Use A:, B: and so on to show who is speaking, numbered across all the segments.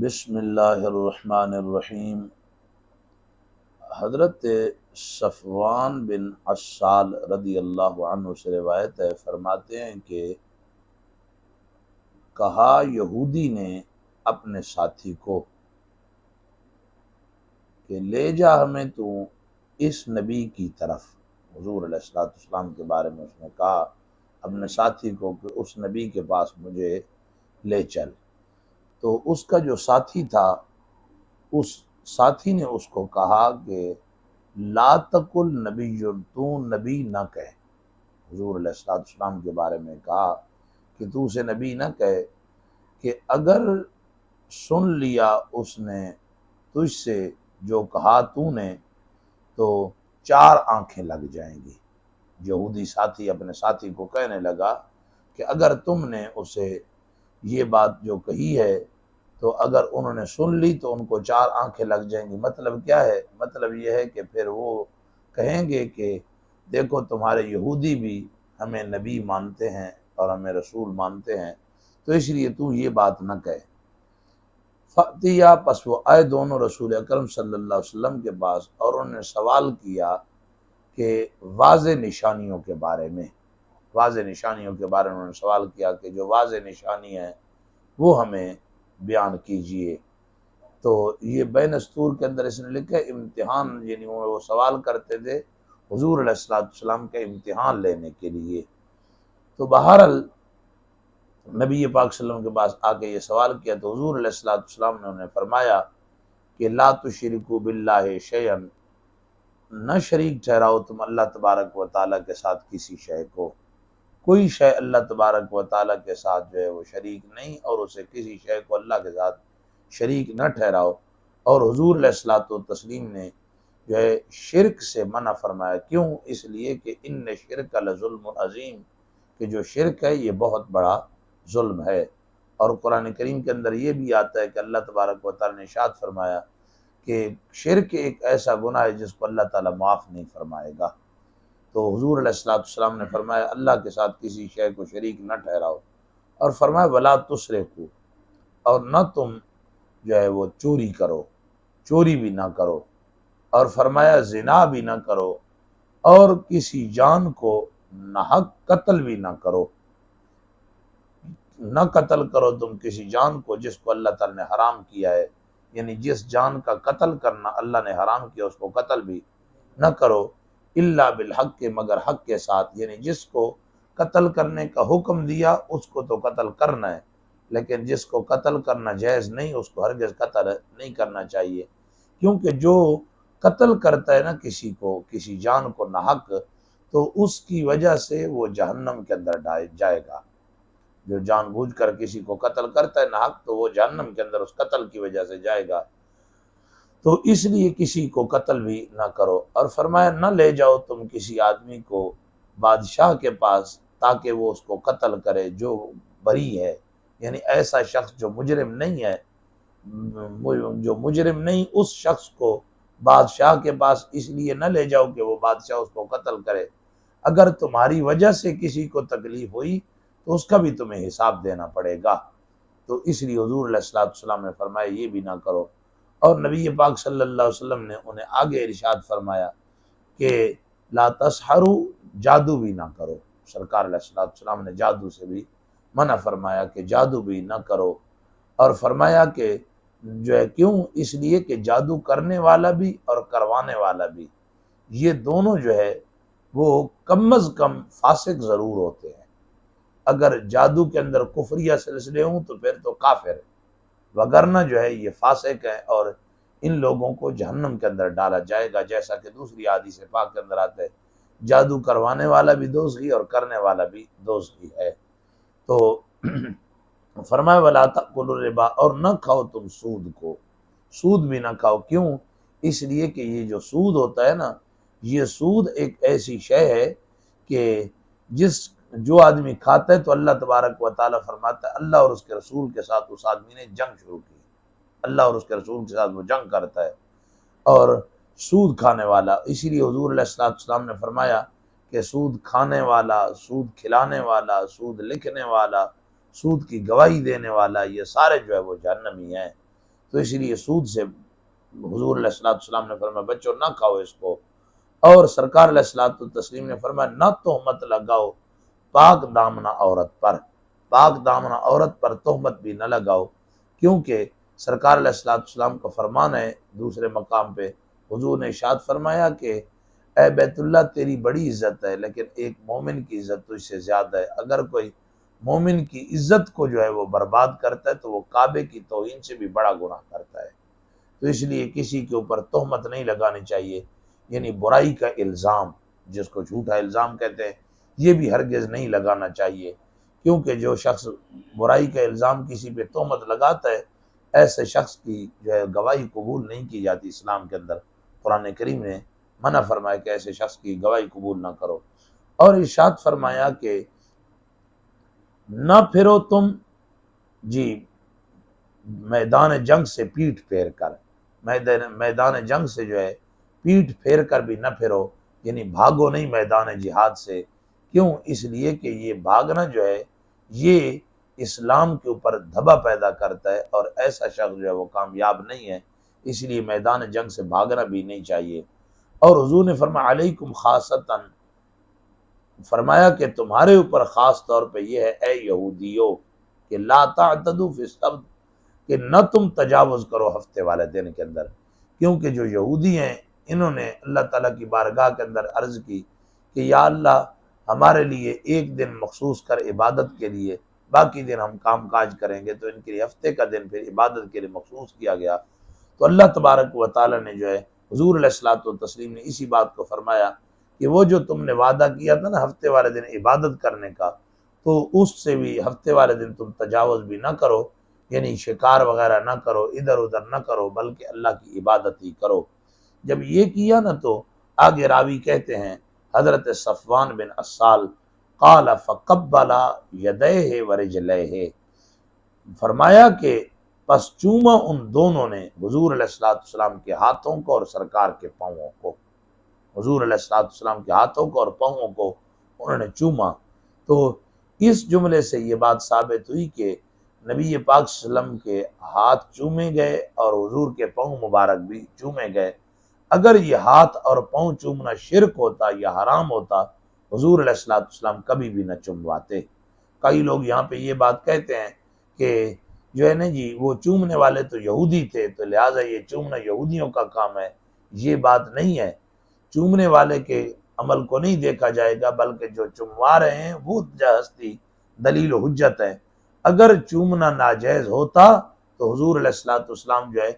A: بسم اللہ الرحمن الرحیم۔ حضرت صفوان بن عسال رضی اللہ عنہ سے روایت ہے، فرماتے ہیں کہ کہا یہودی نے اپنے ساتھی کو کہ لے جا ہمیں تو اس نبی کی طرف۔ حضور علیہ الصلوۃ والسلام کے بارے میں اس نے کہا اپنے ساتھی کو کہ اس نبی کے پاس مجھے لے چل۔ تو اس کا جو ساتھی تھا، اس ساتھی نے اس کو کہا کہ لا تقل نبی، تو نبی نہ کہے۔ حضور علیہ الصلوۃ والسلام کے بارے میں کہا کہ تو اسے نبی نہ کہے، کہ اگر سن لیا اس نے تجھ سے جو کہا تو نے تو 4 آنکھیں لگ جائیں گی۔ یہودی ساتھی اپنے ساتھی کو کہنے لگا کہ اگر تم نے اسے یہ بات جو کہی ہے تو اگر انہوں نے سن لی تو ان کو 4 آنکھیں لگ جائیں گی۔ مطلب کیا ہے؟ مطلب یہ ہے کہ پھر وہ کہیں گے کہ دیکھو تمہارے یہودی بھی ہمیں نبی مانتے ہیں اور ہمیں رسول مانتے ہیں، تو اس لیے تو یہ بات نہ کہے۔ فَأْتِيَا، پس وہ آئے دونوں رسول اکرم صلی اللہ علیہ وسلم کے پاس، اور انہوں نے سوال کیا کہ واضح نشانیوں کے بارے میں، واضح نشانیوں کے بارے میں انہوں نے سوال کیا کہ جو واضح نشانی ہے وہ ہمیں بیان کیجئے۔ تو یہ بین اسطور کے اندر اس نے لکھا ہے امتحان، یعنی وہ سوال کرتے تھے حضور علیہ الصلوۃ والسلام کا امتحان لینے کے لیے۔ تو بہرحال نبی پاک صلی اللہ علیہ وسلم کے پاس آ کے یہ سوال کیا تو حضور علیہ الصلوۃ والسلام نے انہیں فرمایا کہ لا تشرکوا باللہ شیئا، نہ شریک ٹھہراؤ تم اللہ تبارک و تعالیٰ کے ساتھ کسی شے کو، کوئی شے اللہ تبارک و تعالیٰ کے ساتھ جو ہے وہ شریک نہیں، اور اسے کسی شے کو اللہ کے ساتھ شریک نہ ٹھہراؤ۔ اور حضور علیہ الصلوۃ والتسلیم نے جو ہے شرک سے منع فرمایا، کیوں؟ اس لیے کہ ان شرک لظلم عظیم، کہ جو شرک ہے یہ بہت بڑا ظلم ہے۔ اور قرآن کریم کے اندر یہ بھی آتا ہے کہ اللہ تبارک و تعالیٰ نے ارشاد فرمایا کہ شرک ایک ایسا گناہ ہے جس کو اللہ تعالیٰ معاف نہیں فرمائے گا۔ تو حضور علیہ الصلوۃ والسلام نے فرمایا اللہ کے ساتھ کسی شے کو شریک نہ ٹھہراؤ، اور فرمایا ولا تسرقوا، اور نہ تم جو ہے وہ چوری کرو، چوری بھی نہ کرو، اور فرمایا زنا بھی نہ کرو، اور کسی جان کو ناحق قتل بھی نہ کرو، نہ قتل کرو تم کسی جان کو جس کو اللہ تعالیٰ نے حرام کیا ہے، یعنی جس جان کا قتل کرنا اللہ نے حرام کیا اس کو قتل بھی نہ کرو، الا بالحق، مگر حق کے ساتھ، یعنی جس کو قتل کرنے کا حکم دیا اس کو تو قتل کرنا ہے، لیکن جس کو قتل کرنا جائز نہیں اس کو ہرگز قتل نہیں کرنا چاہیے، کیونکہ جو قتل کرتا ہے نا کسی کو، کسی جان کو ناحق، تو اس کی وجہ سے وہ جہنم کے اندر جائے گا۔ جو جان بوجھ کر کسی کو قتل کرتا ہے ناحق تو وہ جہنم کے اندر اس قتل کی وجہ سے جائے گا۔ تو اس لیے کسی کو قتل بھی نہ کرو، اور فرمایا نہ لے جاؤ تم کسی آدمی کو بادشاہ کے پاس تاکہ وہ اس کو قتل کرے جو بری ہے، یعنی ایسا شخص جو مجرم نہیں ہے، جو مجرم نہیں اس شخص کو بادشاہ کے پاس اس لیے نہ لے جاؤ کہ وہ بادشاہ اس کو قتل کرے۔ اگر تمہاری وجہ سے کسی کو تکلیف ہوئی تو اس کا بھی تمہیں حساب دینا پڑے گا۔ تو اس لیے حضور علیہ الصلوۃ والسلام نے فرمایا یہ بھی نہ کرو۔ اور نبی پاک صلی اللہ علیہ وسلم نے انہیں آگے ارشاد فرمایا کہ لا تسحروا، جادو بھی نہ کرو۔ سرکار علیہ الصلوۃ والسلام نے جادو سے بھی منع فرمایا کہ جادو بھی نہ کرو، اور فرمایا کہ جو ہے کیوں؟ اس لیے کہ جادو کرنے والا بھی اور کروانے والا بھی، یہ دونوں جو ہے وہ کم از کم فاسق ضرور ہوتے ہیں۔ اگر جادو کے اندر کفریہ سلسلے ہوں تو پھر تو کافر ہے، وگرنہ جو ہے یہ فاسق ہے، اور ان لوگوں کو جہنم کے اندر ڈالا جائے گا، جیسا کہ دوسری حدیث پاک کے اندر آتا ہے جادو کروانے والا بھی دوزخی اور کرنے والا بھی دوزخی ہے۔ تو فرمایا ولا تأکلوا الربا، اور نہ کھاؤ تم سود کو، سود بھی نہ کھاؤ، کیوں؟ اس لیے کہ یہ جو سود ہوتا ہے نا، یہ سود ایک ایسی شے ہے کہ جو آدمی کھاتا ہے تو اللہ تبارک و تعالیٰ فرماتا ہے اللہ اور اس کے رسول کے ساتھ اس آدمی نے جنگ شروع کی، اللہ اور اس کے رسول کے ساتھ وہ جنگ کرتا ہے، اور سود کھانے والا، اسی لیے حضور علیہ الصلوۃ والسلام نے فرمایا کہ سود کھانے والا، سود کھلانے والا، سود لکھنے والا، سود کی گواہی دینے والا، یہ سارے جو ہے وہ جہنمی ہیں۔ تو اس لیے سود سے حضور علیہ الصلوۃ والسلام نے فرمایا بچوں نہ کھاؤ اس کو، اور سرکار علیہ الصلوۃ والتسلیم نے فرمایا نہ تہمت لگاؤ پاک دامنہ عورت پر، پاک دامنہ عورت پر تہمت بھی نہ لگاؤ، کیونکہ سرکار علیہ الصلوۃ والسلام کا فرمان ہے دوسرے مقام پہ حضور نے ارشاد فرمایا کہ اے بیت اللہ تیری بڑی عزت ہے، لیکن ایک مومن کی عزت تجھ سے زیادہ ہے، اگر کوئی مومن کی عزت کو جو ہے وہ برباد کرتا ہے تو وہ کعبے کی توہین سے بھی بڑا گناہ کرتا ہے۔ تو اس لیے کسی کے اوپر تہمت نہیں لگانی چاہیے، یعنی برائی کا الزام، جس کو جھوٹا الزام کہتے ہیں، یہ بھی ہرگز نہیں لگانا چاہیے، کیونکہ جو شخص برائی کا الزام کسی پہ تہمت لگاتا ہے ایسے شخص کی جو ہے گواہی قبول نہیں کی جاتی۔ اسلام کے اندر قرآن کریم نے منع فرمایا کہ ایسے شخص کی گواہی قبول نہ کرو، اور ارشاد فرمایا کہ نہ پھرو تم جی میدان جنگ سے پیٹھ پھیر کر، میدان جنگ سے جو ہے پیٹھ پھیر کر بھی نہ پھرو، یعنی بھاگو نہیں میدان جہاد سے، کیوں؟ اس لیے کہ یہ بھاگنا جو ہے یہ اسلام کے اوپر دھبا پیدا کرتا ہے، اور ایسا شخص جو ہے وہ کامیاب نہیں ہے، اس لیے میدان جنگ سے بھاگنا بھی نہیں چاہیے۔ اور حضور نے فرمایا علیکم خاصتاً، فرمایا کہ تمہارے اوپر خاص طور پہ یہ ہے اے یہودیو کہ لا تعتدوا فی السبت، کہ نہ تم تجاوز کرو ہفتے والے دن کے اندر، کیونکہ جو یہودی ہیں انہوں نے اللہ تعالیٰ کی بارگاہ کے اندر عرض کی کہ یا اللہ ہمارے لیے ایک دن مخصوص کر عبادت کے لیے، باقی دن ہم کام کاج کریں گے، تو ان کے لیے ہفتے کا دن پھر عبادت کے لیے مخصوص کیا گیا۔ تو اللہ تبارک و تعالیٰ نے جو ہے حضور علیہ الصلوۃ والتسلیم نے اسی بات کو فرمایا کہ وہ جو تم نے وعدہ کیا تھا نا ہفتے والے دن عبادت کرنے کا، تو اس سے بھی ہفتے والے دن تم تجاوز بھی نہ کرو، یعنی شکار وغیرہ نہ کرو، ادھر ادھر نہ کرو، بلکہ اللہ کی عبادت ہی کرو۔ جب یہ کیا نا تو آگے راوی کہتے ہیں حضرت صفوان بن عسال قال فقبل یدیہ ورجلیہ، فرمایا کہ پس چوما ان دونوں نے حضور علیہ الصلوۃ والسلام کے ہاتھوں کو اور سرکار کے پاؤں کو، حضور علیہ الصلوۃ والسلام کے ہاتھوں کو اور پاؤں کو انہوں نے چوما۔ تو اس جملے سے یہ بات ثابت ہوئی کہ نبی پاک صلی اللہ علیہ وسلم کے ہاتھ چومے گئے اور حضور کے پاؤں مبارک بھی چومے گئے۔ اگر یہ ہاتھ اور پاؤں چومنا شرک ہوتا یا حرام ہوتا حضور علیہ الصلوۃ والسلام کبھی بھی نہ چومواتے۔ کئی لوگ یہاں پہ یہ بات کہتے ہیں کہ جو ہے نا جی وہ چومنے والے تو یہودی تھے تو لہٰذا یہ چومنا یہودیوں کا کام ہے، یہ بات نہیں ہے۔ چومنے والے کے عمل کو نہیں دیکھا جائے گا، بلکہ جو چموا رہے ہیں وہ ہستی دلیل و حجت ہے۔ اگر چومنا ناجائز ہوتا تو حضور علیہ الصلوۃ والسلام جو ہے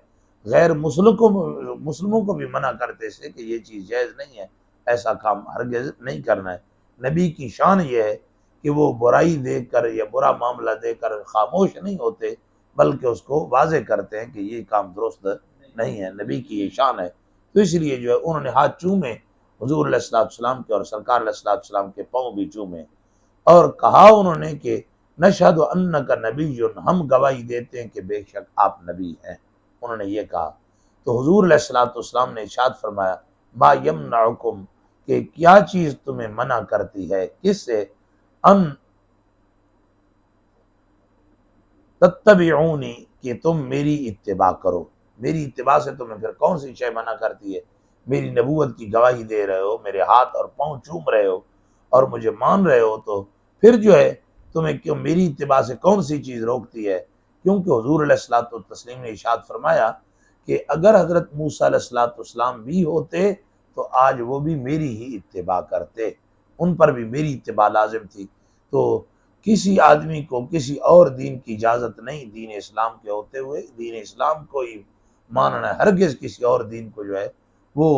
A: غیر مسلموں کو بھی منع کرتے تھے کہ یہ چیز جائز نہیں ہے، ایسا کام ہرگز نہیں کرنا ہے۔ نبی کی شان یہ ہے کہ وہ برائی دیکھ کر یا برا معاملہ دیکھ کر خاموش نہیں ہوتے، بلکہ اس کو واضح کرتے ہیں کہ یہ کام درست نہیں ہے، نبی کی یہ شان ہے۔ تو اس لیے جو ہے انہوں نے ہاتھ چومے حضور علیہ الصلوۃ والسلام کے، اور سرکار علیہ الصلوۃ والسلام کے پاؤں بھی چومے، اور کہا انہوں نے کہ نشہد انک نبی، ہم گواہی دیتے ہیں کہ بے شک آپ نبی ہیں، انہوں نے یہ کہا۔ تو حضور علیہ الصلوۃ والسلام نے ارشاد فرمایا ما یمنعکم، کہ کیا چیز تمہیں منع کرتی ہے، کس سے؟ ان تتبعونی، کہ تم میری اتباع کرو، میری اتباع سے تمہیں پھر کون سی شے منع کرتی ہے؟ میری نبوت کی گواہی دے رہے ہو، میرے ہاتھ اور پاؤں چوم رہے ہو اور مجھے مان رہے ہو، تو پھر جو ہے تمہیں کیوں میری اتباع سے کون سی چیز روکتی ہے؟ کیونکہ حضور علیہ الصلوۃ والتسلیم نے ارشاد فرمایا کہ اگر حضرت موسیٰ علیہ الصلوۃ والسلام بھی ہوتے تو آج وہ بھی میری ہی اتباع کرتے، ان پر بھی میری اتباع لازم تھی۔ تو کسی آدمی کو کسی اور دین کی اجازت نہیں، دین اسلام کے ہوتے ہوئے دین اسلام کو ہی ماننا ہے، ہرگز کسی اور دین کو جو ہے وہ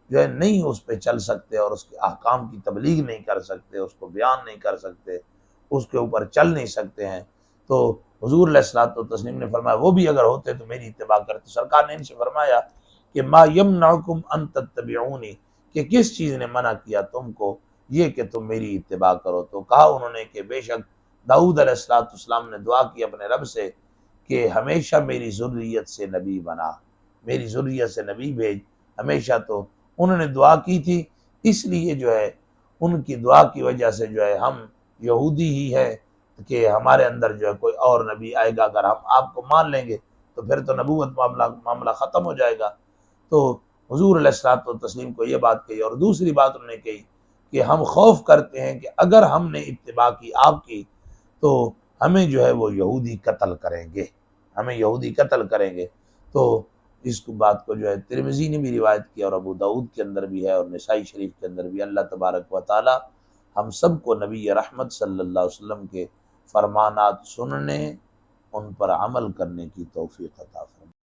A: جو ہے نہیں اس پہ چل سکتے، اور اس کے احکام کی تبلیغ نہیں کر سکتے، اس کو بیان نہیں کر سکتے، اس کے اوپر چل نہیں سکتے ہیں۔ تو حضور علیہ الصلوۃ والتسلیم نے فرمایا وہ بھی اگر ہوتے تو میری اتباع کرتے۔ سرکار نے ان سے فرمایا کہ ما یمنعکم ان تتبعونی، کہ کس چیز نے منع کیا تم کو یہ کہ تم میری اتباع کرو؟ تو کہا انہوں نے کہ بے شک داؤد علیہ الصلوۃ والسلام نے دعا کی اپنے رب سے کہ ہمیشہ میری ذریت سے نبی بنا، میری ذریت سے نبی بھیج ہمیشہ۔ تو انہوں نے دعا کی تھی، اس لیے جو ہے ان کی دعا کی وجہ سے جو ہے ہم یہودی ہی ہیں کہ ہمارے اندر جو ہے کوئی اور نبی آئے گا، اگر ہم آپ کو مان لیں گے تو پھر تو نبوت معاملہ ختم ہو جائے گا۔ تو حضور علیہ الصلوۃ والتسلیم کو یہ بات کہی، اور دوسری بات انہوں نے کہی کہ ہم خوف کرتے ہیں کہ اگر ہم نے اتباع کی آپ کی تو ہمیں جو ہے وہ یہودی قتل کریں گے، ہمیں یہودی قتل کریں گے۔ تو اس کو بات کو جو ہے ترمذی نے بھی روایت کیا، اور ابو داؤد کے اندر بھی ہے، اور نسائی شریف کے اندر بھی۔ اللہ تبارک و تعالی ہم سب کو نبی رحمت صلی اللہ علیہ وسلم کے فرمانات سننے، ان پر عمل کرنے کی توفیق عطا فرمائے۔